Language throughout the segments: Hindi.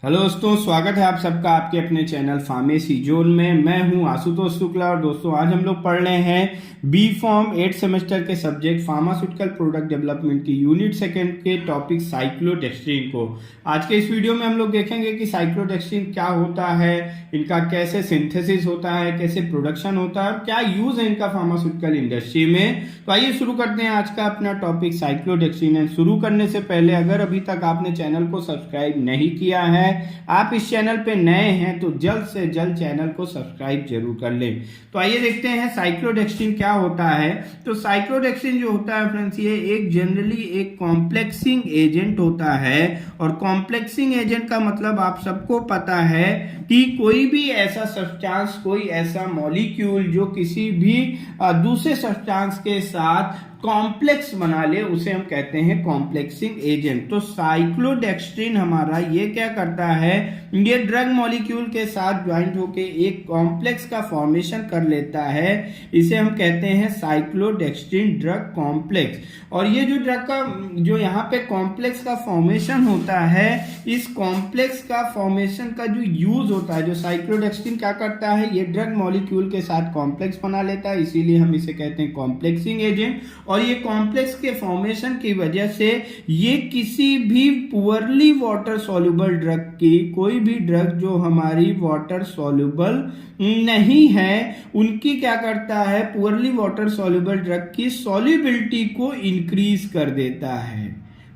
हेलो दोस्तों, स्वागत है आप सबका आपके अपने चैनल फार्मेसी जोन में। मैं हूं आशुतोष शुक्ला और दोस्तों आज हम लोग पढ़ रहे हैं बी फॉर्म 8 सेमेस्टर के सब्जेक्ट फार्मास्यूटिकल प्रोडक्ट डेवलपमेंट की यूनिट सेकंड के टॉपिक साइक्लोडेक्स्ट्रीन को। आज के इस वीडियो में हम लोग देखेंगे कि साइक्लोडेक्स्ट्रीन क्या होता है, इनका कैसे सिंथेसिस होता है, कैसे प्रोडक्शन होता है और क्या यूज है इनका फार्मास्यूटिकल इंडस्ट्री में। तो आइए शुरू करते हैं आज का अपना टॉपिक साइक्लोडेक्स्ट्रीन। शुरू करने से पहले अगर अभी तक आपने चैनल को सब्सक्राइब नहीं किया है, आप इस चैनल पे नए हैं तो जल्द से जल्द चैनल को सब्सक्राइब जरूर कर लें। तो आइए देखते हैं साइक्लोडेक्स्ट्रीन क्या होता है। तो साइक्लोडेक्स्ट्रीन जो होता है फ्रेंड्स, ये एक जनरली एक कॉम्प्लेक्सिंग एजेंट होता है। और कॉम्प्लेक्सिंग एजेंट का मतलब आप सबको पता है कि कोई भी ऐसा सब्सटेंस, कोई ऐसा मॉलिक्यूल जो किसी भी दूसरे सब्सटेंस के साथ कॉम्प्लेक्स बना ले, उसे हम कहते हैं कॉम्प्लेक्सिंग एजेंट। तो साइक्लोडेक्स्ट्रीन हमारा ये क्या करता है, ये ड्रग मॉलिक्यूल के साथ ज्वाइंट होके एक कॉम्प्लेक्स का फॉर्मेशन कर लेता है। इसे हम कहते हैं साइक्लोडेक्स्ट्रीन ड्रग कॉम्प्लेक्स। और ये जो ड्रग का जो यहाँ पे कॉम्प्लेक्स का फॉर्मेशन होता है, इस कॉम्प्लेक्स का फॉर्मेशन का जो यूज होता है, जो साइक्लोडेक्स्ट्रीन क्या करता है, ये ड्रग मॉलिक्यूल के साथ कॉम्प्लेक्स बना लेता है, इसीलिए हम इसे कहते हैं कॉम्प्लेक्सिंग एजेंट। और ये कॉम्प्लेक्स के फॉर्मेशन की वजह से ये किसी भी पुअरली वाटर सॉल्युबल ड्रग की, कोई भी ड्रग जो हमारी वाटर सॉल्युबल नहीं है, उनकी क्या करता है, पुअरली वाटर सॉल्युबल ड्रग की सॉल्युबिलिटी को इंक्रीज कर देता है।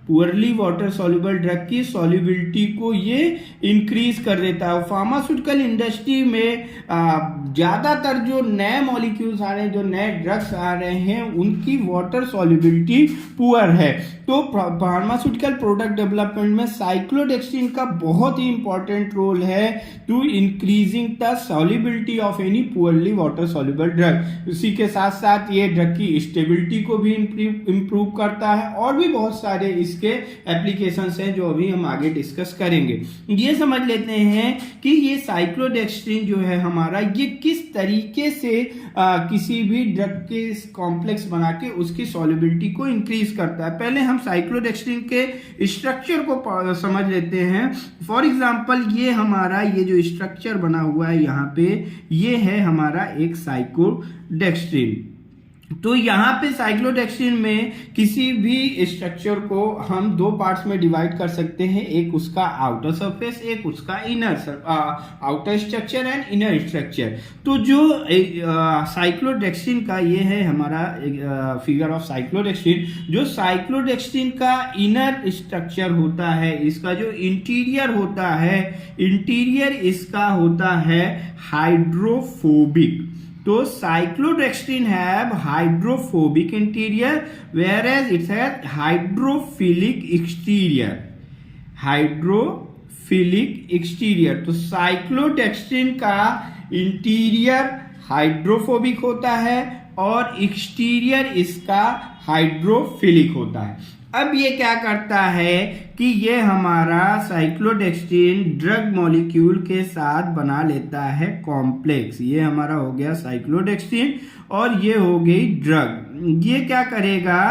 पुअरली वाटर सॉल्युबल ड्रग की सॉल्युबिलिटी को ये इंक्रीज कर देता है। फार्मास्यूटिकल इंडस्ट्री में ज्यादातर जो नए मॉलिक्यूल्स आ रहे हैं, जो नए ड्रग्स आ रहे हैं, उनकी वाटर सॉल्युबिलिटी पुअर है। तो फार्मास्यूटिकल प्रोडक्ट डेवलपमेंट में साइक्लोडेक्स्ट्रीन का बहुत ही इंपॉर्टेंट रोल है to increasing the solubility of any poorly water soluble drug. उसी के साथ साथ ये ड्रग की स्टेबिलिटी को भी इंप्रूव करता है और भी बहुत सारे इसके एप्लीकेशंस हैं जो अभी हम आगे डिस्कस करेंगे। ये समझ लेते हैं कि ये साइक्लोडेक्स्ट्रीन जो है हमारा, ये किस तरीके से किसी भी ड्रग के कॉम्प्लेक्स बना के उसकी सॉल्युबिलिटी को इंक्रीज करता है। पहले हम साइक्लोडेक्स्ट्रीन के स्ट्रक्चर को समझ लेते हैं। फॉर एग्जांपल ये हमारा ये जो स्ट्रक्चर बना हुआ है यहाँ पे, ये है हमारा एक साइक्लोडेक्स्ट्रीन। तो यहाँ पे साइक्लोडेक्स्ट्रीन में किसी भी स्ट्रक्चर को हम दो पार्ट्स में डिवाइड कर सकते हैं, एक उसका आउटर सरफेस, एक उसका inner outer structure and inner structure. तो जो साइक्लोडेक्स्ट्रीन का ये है हमारा फिगर ऑफ साइक्लोडेक्स्ट्रीन। जो साइक्लोडेक्स्ट्रीन का इनर स्ट्रक्चर होता है, इसका जो इंटीरियर होता है, इंटीरियर इसका होता है हाइड्रोफोबिक। तो cyclodextrin have hydrophobic interior whereas it has hydrophilic exterior. Hydrophilic exterior. तो साइक्लोडेक्स्ट्रीन का इंटीरियर हाइड्रोफोबिक होता है और एक्सटीरियर इसका हाइड्रोफिलिक होता है। अब ये क्या करता है कि ये हमारा साइक्लोडेक्स्ट्रीन ड्रग मॉलिक्यूल के साथ बना लेता है कॉम्प्लेक्स। ये हमारा हो गया साइक्लोडेक्स्ट्रीन और ये हो गई ड्रग। ये क्या करेगा,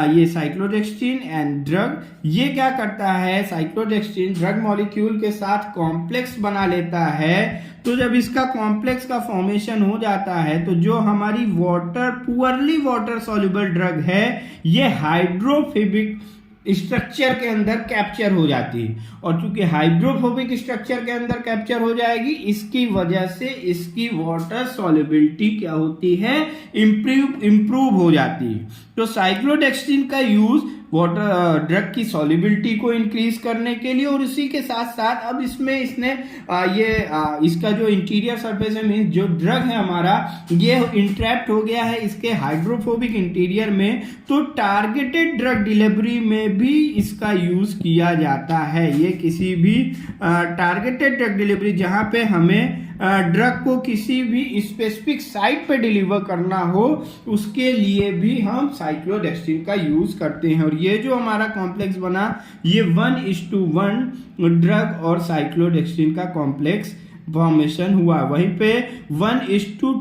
ये साइक्लोडेक्स्ट्रीन एंड ड्रग, ये क्या करता है, साइक्लोडेक्स्ट्रीन ड्रग मॉलिक्यूल के साथ कॉम्प्लेक्स बना लेता है। तो जब इसका कॉम्प्लेक्स का फॉर्मेशन हो जाता है, तो जो हमारी water poorly water soluble drug है, ये हाइड्रोफोबिक स्ट्रक्चर के अंदर कैप्चर हो जाती है। और चूंकि हाइड्रोफोबिक स्ट्रक्चर के अंदर कैप्चर हो जाएगी, इसकी वजह से इसकी वाटर सॉल्युबिलिटी क्या होती है, इंप्रूव हो जाती है। तो साइक्लोडेक्स्ट्रीन का यूज वाटर ड्रग की सॉल्युबिलिटी को इंक्रीज करने के लिए, और इसी के साथ साथ अब इसमें इसने इसका जो इंटीरियर सरफेस है, मींस जो ड्रग है हमारा, ये इंट्रैप्ट हो गया है इसके हाइड्रोफोबिक इंटीरियर में। तो टारगेटेड ड्रग डिलीवरी में भी इसका यूज किया जाता है। ये किसी भी टारगेटेड ड्रग डिलीवरी, जहां पे हमें ड्रग को किसी भी स्पेसिफिक साइट पे डिलीवर करना हो, उसके लिए भी हम साइक्लोडेक्स्ट्रीन का यूज करते हैं। और ये जो हमारा कॉम्प्लेक्स बना, ये 1:1 ड्रग और साइक्लोडेक्स्ट्रीन का कॉम्प्लेक्स फॉर्मेशन हुआ। वहीं पे 1:2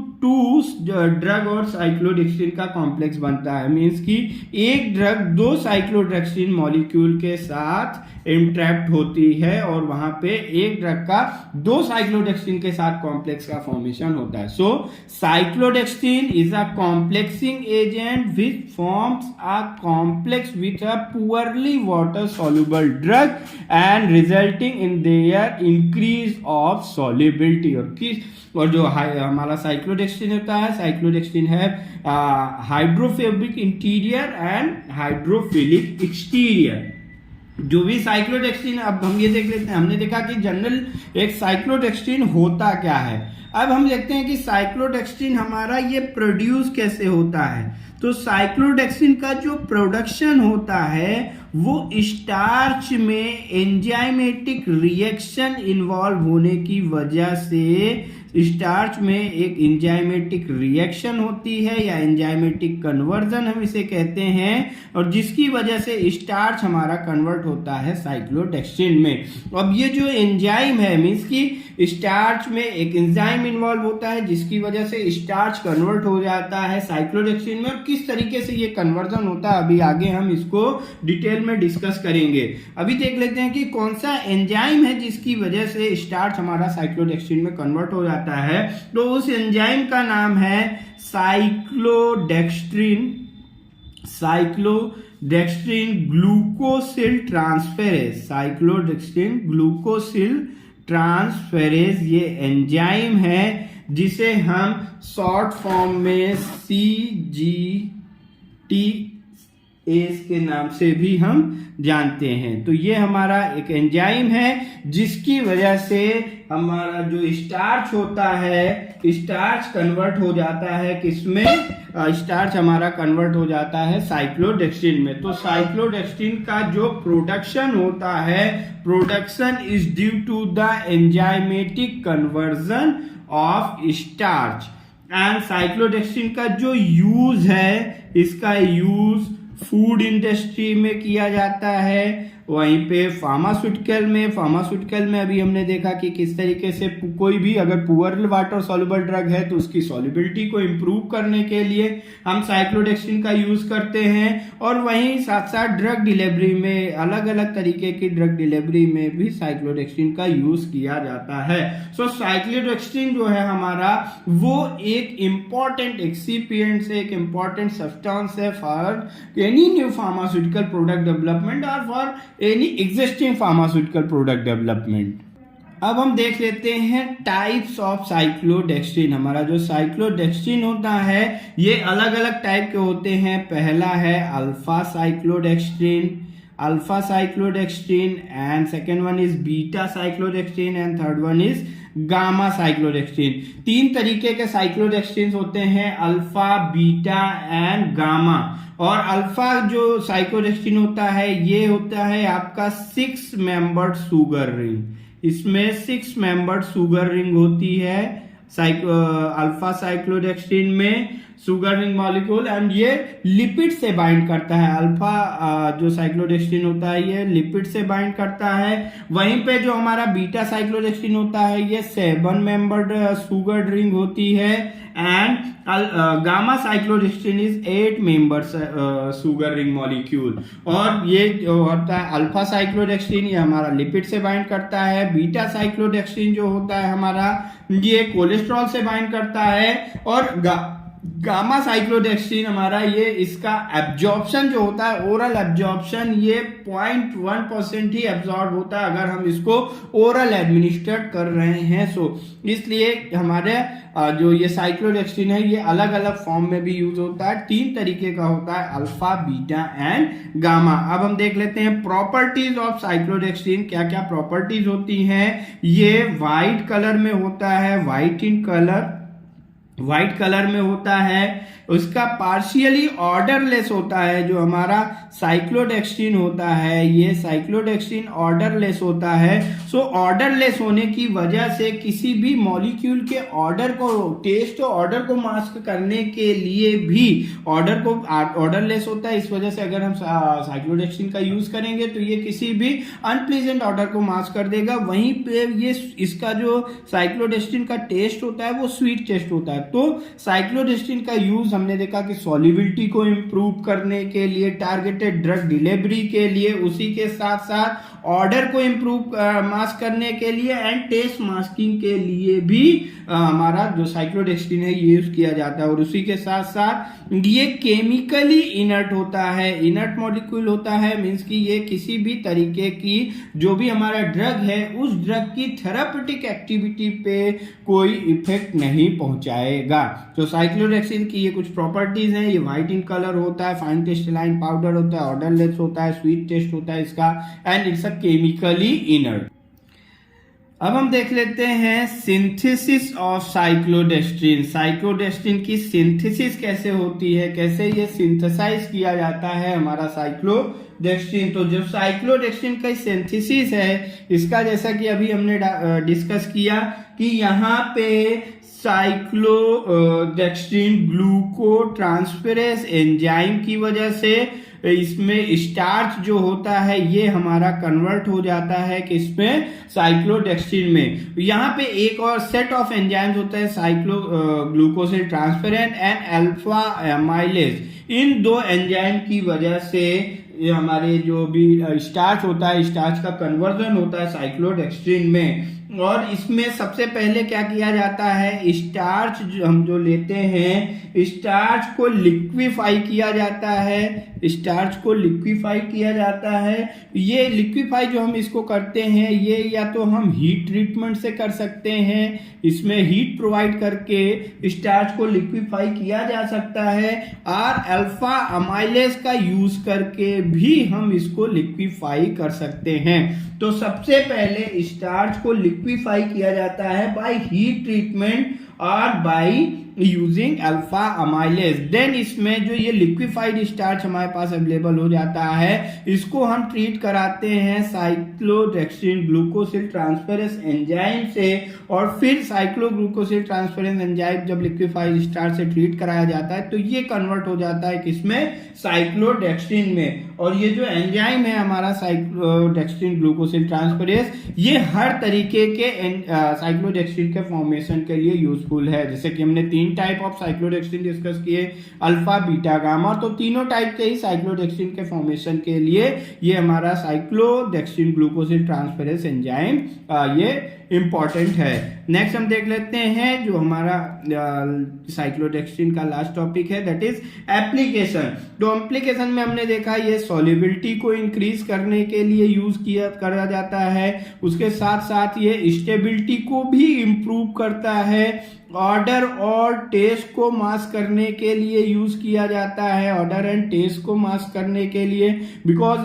ड्रग और साइक्लोडेक्सिन का कॉम्प्लेक्स बनता है, मींस कि एक ड्रग 2 साइक्लोडेक्सिन मॉलिक्यूल के साथ इंट्रैक्ट होती है और वहां पे एक ड्रग का 2 साइक्लोडेक्सिन के साथ कॉम्प्लेक्स का फॉर्मेशन होता है। So cyclodextrin is a complexing agent which forms a complex with a poorly water soluble drug and resulting in their increase of solubility. और जो हमारा साइक्लोडेक्सिन होता है, साइक्लोडेक्सिन है hydrophobic interior and hydrophilic exterior. जो भी साइक्लोडेक्सिन, अब हम ये देख लेते हैं, हमने देखा कि जनरल एक साइक्लोडेक्सिन होता क्या है। अब हम देखते हैं कि साइक्लोडेक्सिन हमारा ये प्रोड्यूस कैसे होता है। तो साइक्लोडेक्सिन का जो प्रोडक्शन होता है वो स्टार्च में एंजाइमेटिक रिएक्शन इन्वॉल्व होने की वजह से, स्टार्च में एक एंजाइमेटिक रिएक्शन होती है या एंजाइमेटिक कन्वर्जन हम इसे कहते हैं, और जिसकी वजह से स्टार्च हमारा कन्वर्ट होता है साइक्लोडेक्सिन में। अब ये जो एंजाइम है, मींस कि स्टार्च में एक एंजाइम इन्वॉल्व होता है जिसकी वजह से स्टार्च कन्वर्ट हो जाता है साइक्लोडेक्सिन में, और किस तरीके से ये कन्वर्जन होता है अभी आगे हम इसको डिटेल में डिस्कस करेंगे। अभी देख लेते हैं कि कौन सा एंजाइम है जिसकी वजह से स्टार्च हमारा साइक्लोडेक्सिन में कन्वर्ट हो जाता है। तो उस एंजाइम का नाम है साइक्लोडेक्स्ट्रिन ग्लूकोसिल ट्रांसफेरेज। साइक्लोडेक्स्ट्रिन ग्लूकोसिल ट्रांसफेरेज ये एंजाइम है जिसे हम शॉर्ट फॉर्म में CGTase के नाम से भी हम जानते हैं। तो ये हमारा एक एंजाइम है जिसकी वजह से हमारा जो स्टार्च होता है, स्टार्च कन्वर्ट हो जाता है किसमें, स्टार्च हमारा कन्वर्ट हो जाता है साइक्लोडेक्सिन में। तो साइक्लोडेक्सिन का जो प्रोडक्शन होता है, production is due to the enzymatic conversion of starch. And cyclodextrin का जो यूज है, इसका यूज फूड इंडस्ट्री में किया जाता है, वहीं पे फार्मास्यूटिकल में अभी हमने देखा कि किस तरीके से कोई भी अगर पुअर वाटर सॉल्युबल ड्रग है तो उसकी सॉल्युबिलिटी को इम्प्रूव करने के लिए हम साइक्लोडेक्सिन का यूज करते हैं। और वहीं साथ साथ ड्रग डिलीवरी में, अलग अलग तरीके की ड्रग डिलीवरी में भी साइक्लोडेक्सिन का यूज किया जाता है। सो साइक्लोडेक्सिन जो है हमारा वो एक इंपॉर्टेंट एक्सिपिएंट से, एक इंपॉर्टेंट सब्सटेंस है for any new pharmaceutical product development और for any existing pharmaceutical product development. अब हम देख लेते हैं टाइप्स ऑफ साइक्लोडेक्सिन। हमारा जो साइक्लोडेक्सिन होता है ये अलग अलग टाइप के होते हैं। पहला है alpha cyclodextrin and second one is beta cyclodextrin and third one is gamma cyclodextrin. 3 तरीके के साइक्लोडेक्सिन होते हैं, अल्फा, बीटा एंड गामा। और अल्फा जो साइक्लोडेक्सिन होता है ये होता है आपका 6 मेंबर्ड सुगर रिंग। इसमें 6 मेंबर्ड सुगर रिंग होती है अल्फा साइक्लोडेक्सिन में, सुगर रिंग मॉलिक्यूल, एंड ये लिपिड से बाइंड करता है। अल्फा जो साइक्लोडेक्सिन होता है ये लिपिड से बाइंड करता है। वहीं पे जो हमारा बीटा साइक्लोडेक्सिन होता है ये 7 मेंबर्ड सुगर रिंग होती है, and gamma cyclodextrin is 8 member sugar ring molecule. और ये जो होता है अल्फा साइक्लोडेक्सिन ये हमारा लिपिड से बाइंड करता है। बीटा साइक्लोडेक्सिन जो होता है हमारा ये कोलेस्ट्रॉल से बाइंड करता है। और गामा साइक्लोडेक्सिन हमारा ये इसका एब्जॉर्प्शन जो होता है, ओरल एब्जॉर्प्शन, ये 0.1% ही एब्जॉर्ब होता है अगर हम इसको ओरल एडमिनिस्ट्रेट कर रहे हैं। सो इसलिए हमारे जो ये साइक्लोडेक्सिन है ये अलग अलग फॉर्म में भी यूज होता है। 3 तरीके का होता है, अल्फा, बीटा एंड गामा। अब हम देख लेते हैं प्रॉपर्टीज ऑफ साइक्लोडेक्सिन, क्या क्या प्रॉपर्टीज होती हैं। ये व्हाइट कलर में होता है, white in colour, white colour में होता है, उसका पार्शियली ऑर्डरलेस होता है। जो हमारा साइक्लोडेक्स्ट्रिन होता है, ये साइक्लोडेक्स्ट्रिन ऑर्डरलेस होता है। सो ऑर्डरलेस होने की वजह से किसी भी मॉलिक्यूल के ऑर्डर को, टेस्ट और ऑर्डर को मास्क करने के लिए भी ऑर्डर को ऑर्डरलेस होता है। इस वजह से अगर हम साइक्लोडेक्स्ट्रिन का यूज करेंगे तो ये किसी भी अनप्लीजेंट ऑर्डर को मास्क कर देगा। वहीं पे ये इसका जो साइक्लोडेक्स्ट्रिन का टेस्ट होता है वो स्वीट टेस्ट होता है। तो साइक्लोडेक्स्ट्रिन का यूज हमने देखा कि सॉल्युबिलिटी को इंप्रूव करने के लिए, टारगेटेड ड्रग डिलीवरी के लिए, उसी के साथ साथ ऑर्डर को इंप्रूव मास्क करने के लिए एंड टेस्ट मास्किंग के लिए भी हमारा जो साइक्लोडेक्स्ट्रिन है ये यूज किया जाता है। और उसी के साथ साथ ये केमिकली इनर्ट होता है, इनर्ट मॉलिक्यूल होता है, मींस कि ये किसी भी तरीके की जो भी हमारा ड्रग है उस ड्रग की थेराप्यूटिक एक्टिविटी पे कोई इफेक्ट नहीं पहुंचाएगा। तो साइक्लोडेक्स्ट्रिन की ये कुछ प्रॉपर्टीज हैं। ये व्हाइट इन कलर होता है, फाइन क्रिस्टलाइन पाउडर होता है, ऑर्डरलेस होता है, स्वीट टेस्ट होता है इसका, and it's a chemically inert. अब हम देख लेते हैं सिंथेसिस ऑफ साइक्लोडेक्स्ट्रिन। साइक्लोडेक्स्ट्रिन की सिंथेसिस कैसे होती है, कैसे ये सिंथेसाइज किया जाता है हमारा साइक्लोडेक्स्ट्रिन। तो जो साइक्लोडेक्स्ट्रिन का सिंथेसिस है इसका, जैसा कि अभी हमने डिस्कस किया कि यहाँ पे साइक्लोडेक्स्ट्रिन ग्लूकोट्रांसफेरेज एंजाइम की वजह से इसमें स्टार्च जो होता है ये हमारा कन्वर्ट हो जाता है कि इसमें साइक्लोडेक्स्ट्रिन में। यहाँ पे एक और सेट ऑफ एंजाइम्स होता है, cyclo glucosyl transferase and alpha amylase. इन दो एंजाइम की वजह से ये हमारे जो भी स्टार्च होता है, स्टार्च का कन्वर्जन होता है साइक्लोडेक्स्ट्रिन में। और इसमें सबसे पहले क्या किया जाता है, स्टार्च जो हम जो लेते हैं, स्टार्च को लिक्विफाई किया जाता है, स्टार्च को लिक्विफाई किया जाता है। ये लिक्विफाई जो हम इसको करते हैं ये या तो हम हीट ट्रीटमेंट से कर सकते हैं, इसमें हीट प्रोवाइड करके स्टार्च को लिक्विफाई किया जा सकता है, और अल्फा अमाइलेज का यूज करके भी हम इसको लिक्विफाई कर सकते हैं। तो सबसे पहले स्टार्च को लिक्विफाई किया जाता है बाय हीट ट्रीटमेंट और by using alpha amylase. Then इसमें जो ये लिक्विफाइड स्टार्च हमारे पास अवेलेबल हो जाता है, इसको हम ट्रीट कराते हैं साइक्लोडेक्स्ट्रिन ग्लूकोसिल ट्रांसफेरेज एंजाइम से। और फिर साइक्लो ग्लूकोसिल ट्रांसफेरेज एंजाइम जब लिक्विफाइड स्टार्च से ट्रीट कराया जाता है तो ये कन्वर्ट हो जाता है किसमें, साइक्लोडेक्स्ट्रिन में। और ये जो एंजाइम है हमारा साइक्लोडेक्स्ट्रिन ग्लूकोसिल ट्रांसफेरेज, ये हर तरीके के साइक्लोडेक्स्ट्रिन के फॉर्मेशन के लिए यूजफुल है। जैसे कि हमने 3 टाइप ऑफ साइक्लोडेक्स्ट्रिन डिस्कस किए, अल्फा बीटा गामा, तो तीनों टाइप के ही साइक्लोडेक्स्ट्रिन के फॉर्मेशन के लिए ये हमारा साइक्लोडेक्स्ट्रिन ग्लूकोसिल ट्रांसफेरेज एंजाइम ये इंपॉर्टेंट है। नेक्स्ट हम देख लेते हैं जो हमारा साइक्लोडेक्स्ट्रिन का लास्ट टॉपिक है, दैट इज एप्लीकेशन। तो एप्लीकेशन में हमने देखा ये सॉल्युबिलिटी को इंक्रीज करने के लिए यूज किया करा जाता है, उसके साथ साथ ये स्टेबिलिटी को भी इंप्रूव करता है, ऑर्डर और टेस्ट को मास्क करने के लिए यूज किया जाता है, ऑर्डर एंड टेस्ट को मास्क करने के लिए, because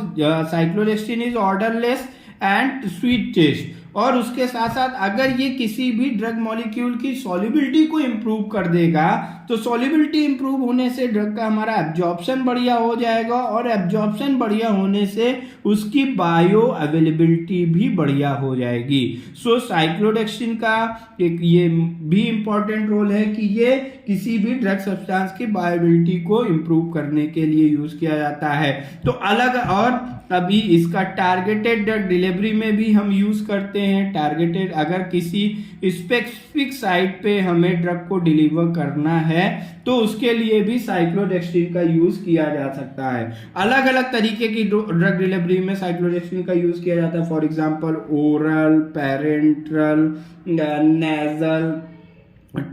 cyclodextrin is odourless and sweet taste. और उसके साथ साथ अगर ये किसी भी ड्रग मॉलिक्यूल की सॉल्युबिलिटी को इंप्रूव कर देगा तो सॉल्युबिलिटी इंप्रूव होने से ड्रग का हमारा एब्जॉर्प्शन बढ़िया हो जाएगा, और एब्जॉर्प्शन बढ़िया होने से उसकी बायो अवेलेबिलिटी भी बढ़िया हो जाएगी। सो साइक्लोडेक्स्ट्रिन का एक ये भी इंपॉर्टेंट रोल है कि ये किसी भी ड्रग सब्सटेंस की बायोअवेलेबिलिटी को इंप्रूव करने के लिए यूज किया जाता है। तो अलग, और अभी इसका टारगेटेड ड्रग डिलीवरी में भी हम यूज करते हैं। टारगेटेड, अगर किसी स्पेसिफिक साइट पे हमें ड्रग को डिलीवर करना है तो उसके लिए भी साइक्लोडेक्स्ट्रिन का यूज किया जा सकता है। अलग अलग तरीके की ड्रग डिलीवरी में साइक्लोडेक्स्ट्रिन का यूज किया जाता है, for example oral, parenteral, nasal,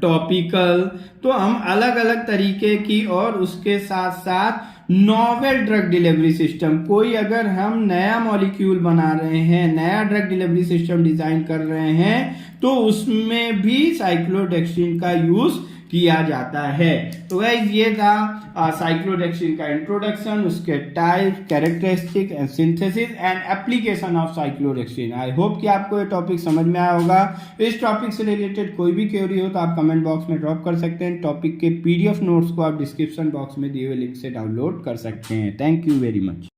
topical. तो हम अलग अलग तरीके की, और उसके साथ साथ नॉवेल ड्रग डिलीवरी सिस्टम, कोई अगर हम नया मॉलिक्यूल बना रहे हैं, नया ड्रग डिलीवरी सिस्टम डिजाइन कर रहे हैं तो उसमें भी साइक्लोडेक्स्ट्रिन का यूज किया जाता है। तो गाइस ये था साइक्लोडेक्सिन का इंट्रोडक्शन, उसके type, characteristic and synthesis and application of cyclodextrin. I hope कि आपको ये टॉपिक समझ में आया होगा। इस टॉपिक से रिलेटेड कोई भी क्वेरी हो तो आप कमेंट बॉक्स में ड्रॉप कर सकते हैं। टॉपिक के PDF नोट्स को आप डिस्क्रिप्शन बॉक्स में दिए हुए लिंक से डाउनलोड कर सकते हैं। Thank you very much.